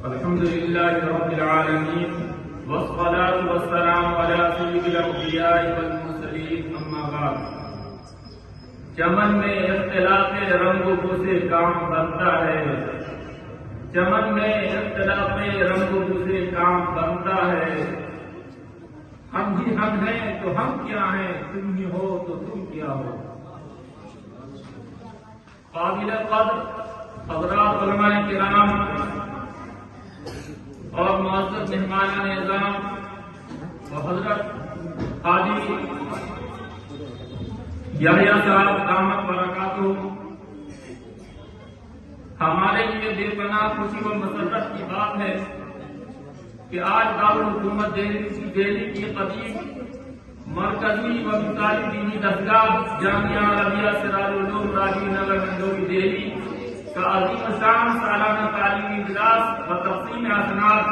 الحمد لله رب العالمين والصلاة والسلام على سيد الأنبياء والمرسلين أما بعد. چمن میں اختلاف رنگ و بو سے کام بنتا ہے. چمن میں اختلاف رنگ و بو سے کام بنتا ہے. ہم ہی ہم ہیں تو ہم کیا ہیں, تم ہی ہو تو تم کیا ہو. قابل قدر حضرات علماء کرام اور معزز مہمانان اعظام و حضرت حاجی یحییٰ صاحب دامت برکاتہ, ہمارے لیے بے پناہ خوشی و مسرت کی بات ہے کہ آج دارالحکومت دہلی کی قدیم مرکزی و مثالی دینی دستگاہ جامعہ عربیہ سراج العلوم راجیو نگر منڈوی دہلی کا عظیم شان سالانہ تعلیمی اجلاس و تقسیم اسناد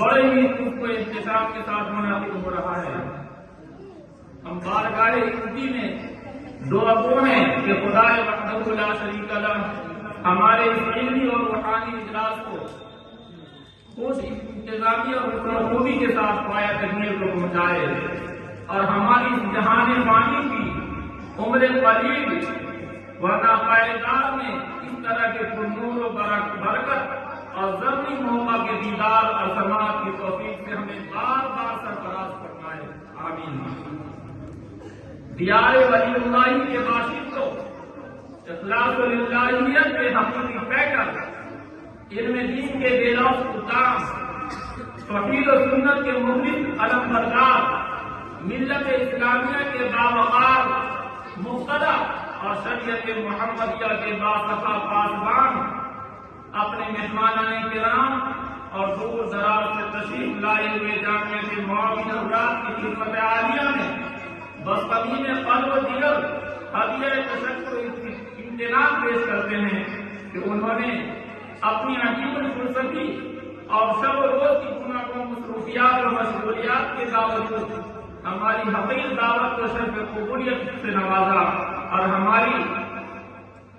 بڑے ہی خوب و احتشام کے ساتھ منعقد ہو رہا ہے. ہم بارگاہ الہی میں دعا گو ہیں کہ خدا وحدہ لا شریک لہ ہمارے اس علمی اور روحانی اجلاس کو خوش انتظامی اور خوبی کے ساتھ پایا تکمیل کو پہنچائے اور ہماری اس جہان فانی کی عمر قلیل و ناپائیدار میں اس طرح کے پرنور و برکت اور ضروری موقع کے دیدار اور سماعت کی توفیق سے ہمیں بار بار سرفراز فرمائے. آمین. دیار ولی اللہ کے باشندوں, اخلاص للہیت کے حقیقی پیکر, علم دین کے بے لوث اتام, توحید و سنت کے مخلص علم بردار, ملت اسلامیہ کے باوقار مقتدی اور شریعت محمدیہ کے باصفا پاسبان, اپنے مہمانان کرام اور دور دراز سے تشریف لائے ہوئے جامعہ کے معاون افراد کی خدمت عالیہ میں بستمین قلب و دل ہدیہ تشکر امتنان پیش کرتے ہیں کہ انہوں نے اپنی عجیب فرصتی اور شب و روز کی گناہوں مصروفیات اور مشغولیات کے باوجود ہماری حقیقی دعوت کو شرف قبولیت سے نوازا اور ہماری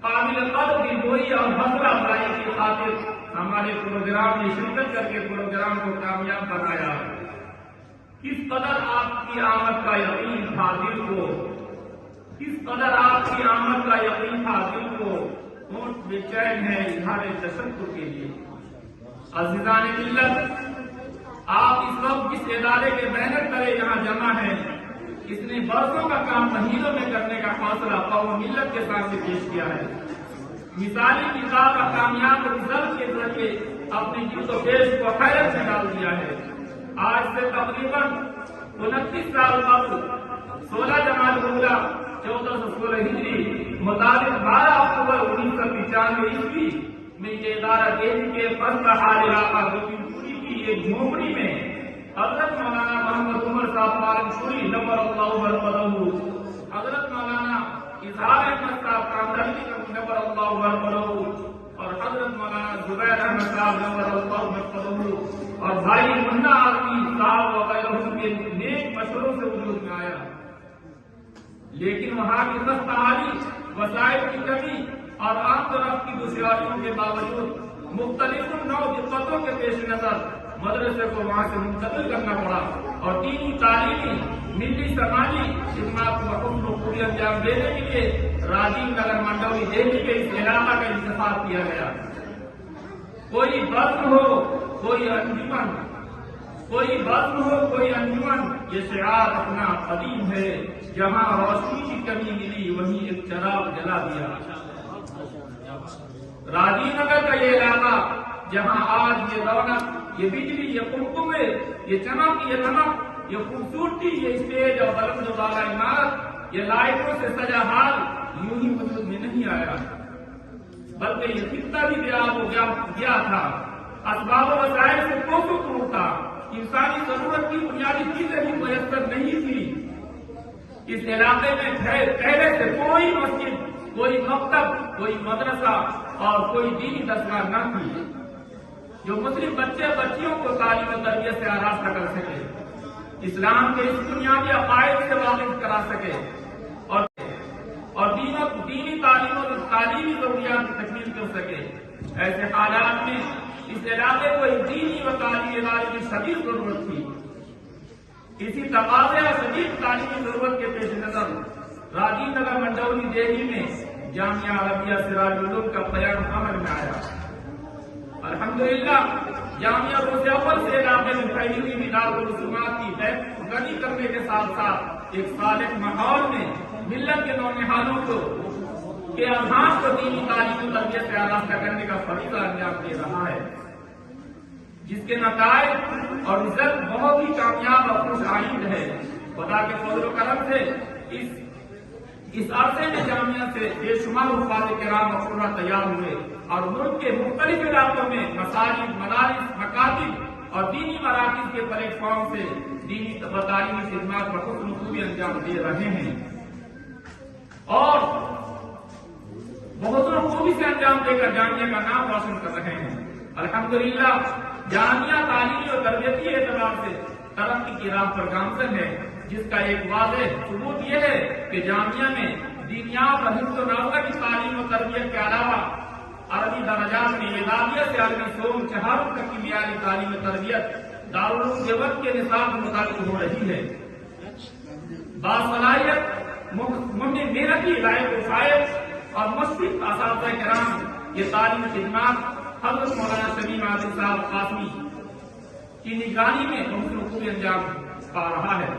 قابل قدر کی گوئی اور حوصلہ افزائی کی خاطر ہمارے پروگرام میں شرکت کر کے پروگرام کو کامیاب بنایا. کس قدر آپ کی آمد کا یقین تھا دل کو, کس قدر آپ کی آمد کا یقین تھا دل کو, ہونٹ بے چین ہے اظہار تشکر کے لیے. عزیزان ملت, آپ اس وقت جس ادارے کے بینر تلے یہاں جمع ہیں, اس نے برسوں کا کام مہینوں میں کرنے کا حوصلہ قوم و ملت کے سامنے پیش کیا ہے. مثالی کتاب کا کامیاب رزلٹ کے ذریعے اپنی جد و پیش کو حیرت میں ڈال دیا ہے. آج سے تقریباً 29 سال قبل 16 جمادی الاولیٰ 1416 ہجری مطابق 12 اکتوبر 1995 عیسوی میں یہ ادارہ دہلی کے فرد حال علاقہ گوبند پوری کی ایک جھونپڑی میں حضرت مولانا محمد عمر صاحب عالم پوری نور اللہ مرقدہ, حضرت مولانا اظہار احمد صاحب کاندھلی نور اللہ مرقدہ اور حضرت مولانا زبیر احمد صاحب نور اللہ مرقدہ اور بھائی منا آدمی صاحب وغیرہ کے نیک مشوروں سے وجود میں آیا. لیکن وہاں کی سخت حالی, وسائل کی کمی اور عام طرف کی دشواریوں کے باوجود مختلف نوع دقتوں کے پیش نظر مدرسے کو وہاں سے منتقل کرنا پڑا اور دینی تعلیمی ملی سماجی خدمات کو حکم و پوری انجام دینے کے لیے راجیو نگر منڈوی دہلی کے اس علاقہ کا انتخاب کیا گیا. کوئی بزم ہو کوئی انجمن, کوئی بزم ہو کوئی انجمن, یہ شعار اپنا قدیم ہے. جہاں روشنی کی کمی ملی وہیں ایک چراغ جلا دیا. راجیو نگر کا یہ علاقہ جہاں آج یہ رونق, یہ بجلی, یہ قمقمے, یہ چمک, یہ نمک, یہ خوبصورتی, یہ اسٹیج اور بلند و بالا عمارت, یہ لائٹوں سے سجا حال یوں ہی وجود میں نہیں آیا, بلکہ یہ خطہ بھی تیار ہو گیا تھا. اسباب و وسائل سے دور تھا, انسانی ضرورت کی بنیادی چیزیں بھی میسر نہیں تھی. اس علاقے میں پہلے سے کوئی مسجد, کوئی مکتب, کوئی مدرسہ اور کوئی دینی دستگاہ نہ تھی جو مسلم بچے بچیوں کو تعلیم و تربیت سے آراستہ کر سکے, اسلام کے اس بنیادی عقائد سے واقف کرا سکے اور دینی تعلیم و تعلیمی ضروریات کی تکمیل کر سکے. ایسے حالات میں اس علاقے کو ایک دینی و تعلیمی ادارے کی شدید ضرورت تھی۔ اسی تقاضے اور شدید تعلیمی ضرورت کے پیش نظر راجیو نگر منڈوی دہلی میں جامعہ عربیہ سراج العلوم کا قیام عمل میں آیا۔ الحمدللہ جامعہ روز اول سے علاقے میں پھیلی ہوئی بیدار رسومات کی غنی کرنے کے ساتھ ساتھ ایک صالح ماحول میں ملت کے نونہالوں کو کے اذہان کو دینی تعلیم و تربیت سے آراستہ کرنے کا فریضہ انجام دے رہا ہے، جس کے نتائج اور رزلٹ بہت ہی کامیاب اور خوش آئند ہے۔ خدا کے فضل و کرم سے اس عرصے میں جامعہ سے بے شمار حفاظ کرام اور قرہ تیار ہوئے اور ملک کے مختلف علاقوں میں مساجد، مدارس، مکاتب اور دینی مراکز کے پلیٹ فارم سے دینی و تعلیمی خدمات بخوبی خوبی انجام دے رہے ہیں اور بہت خوبی سے انجام دے کر جامعہ کا نام روشن کر رہے ہیں۔ الحمدللہ جامعہ تعلیمی اور تربیتی اعتبار سے ترقی کی راہ پر گامزن ہے، جس کا ایک واضح ثبوت یہ ہے کہ جامعہ میں دینیات اور حفظ و نافذہ کی تعلیم و تربیت کے علاوہ عربی درجات میں اعدادیہ سے عربی سوم چہاروں تک کی معیاری تعلیم و تربیت دارالعلوم دیوبند کے نصاب کے مطابق ہو رہی ہے۔ باصلاحیت محنتی لائق و فائق اور مشفق اساتذہ کرام یہ تعلیمی خدمات حضرت مولانا شمیم عادل صاحب قاسمی کی نگرانی میں خوبی انجام پا رہا ہے۔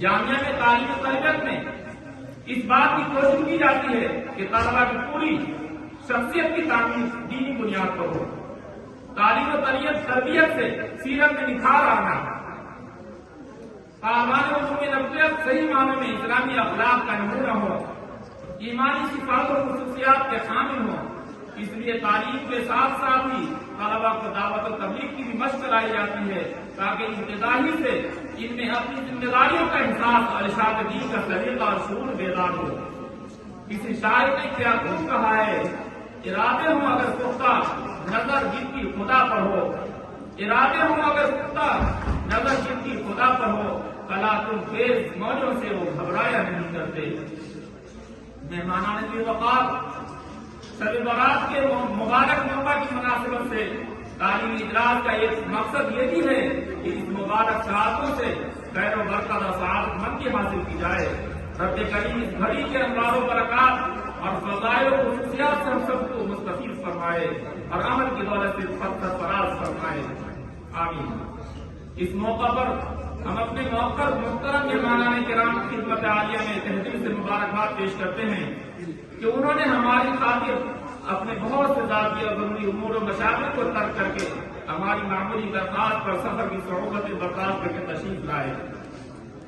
جامعہ میں تعلیم و تربیت میں اس بات کی کوشش کی جاتی ہے کہ طلبا کی پوری شخصیت کی تعمیر دینی بنیاد پر ہو۔ تعلیم و تربیت سے سیرت میں نکھار آنا، آبان علوم نفسیات صحیح معنوں میں اسلامی اخلاق کا نمونہ ہو، ایمانی صفات و خصوصیات کے شامل ہوں۔ اس لیے تعلیم کے ساتھ ساتھ ہی طلبا کو دعوت و تبلیغ کی بھی مشق کرائی جاتی ہے تاکہ ابتدائی سے ان میں اپنی ذمہ داریوں کا احساس اور ارشاد دین کا طریقہ اور شعور بیدار ہو۔ کسی شاعر نے کیا خوب کہا ہے، ارادے ہوں اگر پختہ نظر جن کی خدا پر ہو، ارادے ہوں اگر پختہ نظر جن کی خدا پر ہو، کلا تم تیز موجوں سے وہ گھبرایا نہیں کرتے۔ مہمانان کی وقار شب برات کے مبارک موقع کی مناسبت سے تعلیمی اجلاس کا ایک مقصد یہ بھی ہے کہ اس مبارک ساعتوں سے خیر و برکت اور سعادت مندی حاصل کی جائے۔ رب کریم اس گھڑی کے انوار و برکات اور فضائل و خصوصیات سے ہم سب کو مستفید فرمائے اور عمل کی دولت سے سرفراز فرمائے، آمین۔ اس موقع پر ہم اپنے موقع محترم مہمانان کرام کی خدمت عالیہ میں تہذیب سے مبارکباد پیش کرتے ہیں کہ انہوں نے ہماری خاطر اپنے بہت سے ذاتی اور ضروری امور و مشاغل کو ترک کر کے ہماری معمولی درخواست پر سفر کی صعوبتیں برداشت کر کے تشریف لائے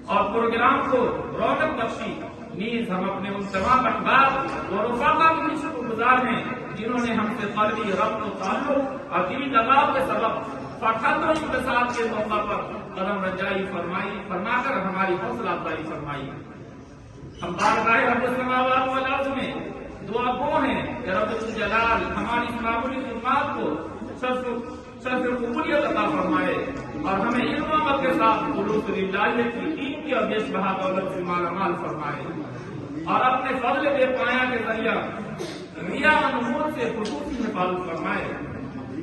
اور پروگرام کو رونق بخشی۔ نیز ہم اپنے ان تمام احباب اور رفقا کی شکر گزار ہیں جنہوں نے ہم سے قلبی ربط و تعلق اور دلی لگاؤ کے سبب فرحت و اقتصاد کے موقع پر قدم رجائی فرما کر ہماری حوصلہ افزائی فرمائی۔ ہم بارگاہ رب السماوات والارض میں دعا گو ہیں کہ رب الجلال ہماری معمولی خدمات کو سب قبولیت عطا فرمائے اور ہمیں علم و عمل کے ساتھ خلوص للہ کی دین کی اور بیش بہا دولت سے مالا مال فرمائے اور اپنے فضل بے پایا کے ذریعہ ریا و نمود سے خصوصی حفاظت فرمائے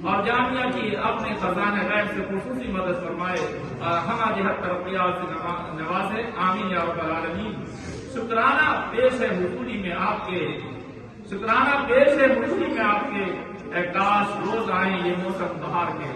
اور جامعہ کی اپنے خزانہ غیب سے خصوصی مدد فرمائے اور ہماری ہر ترقیات سے نوازے، آمین یا رب العالمین۔ شکرانہ پیش ہے حضوری میں آپ کے، کاش روز آئیں یہ موسم بہار کے۔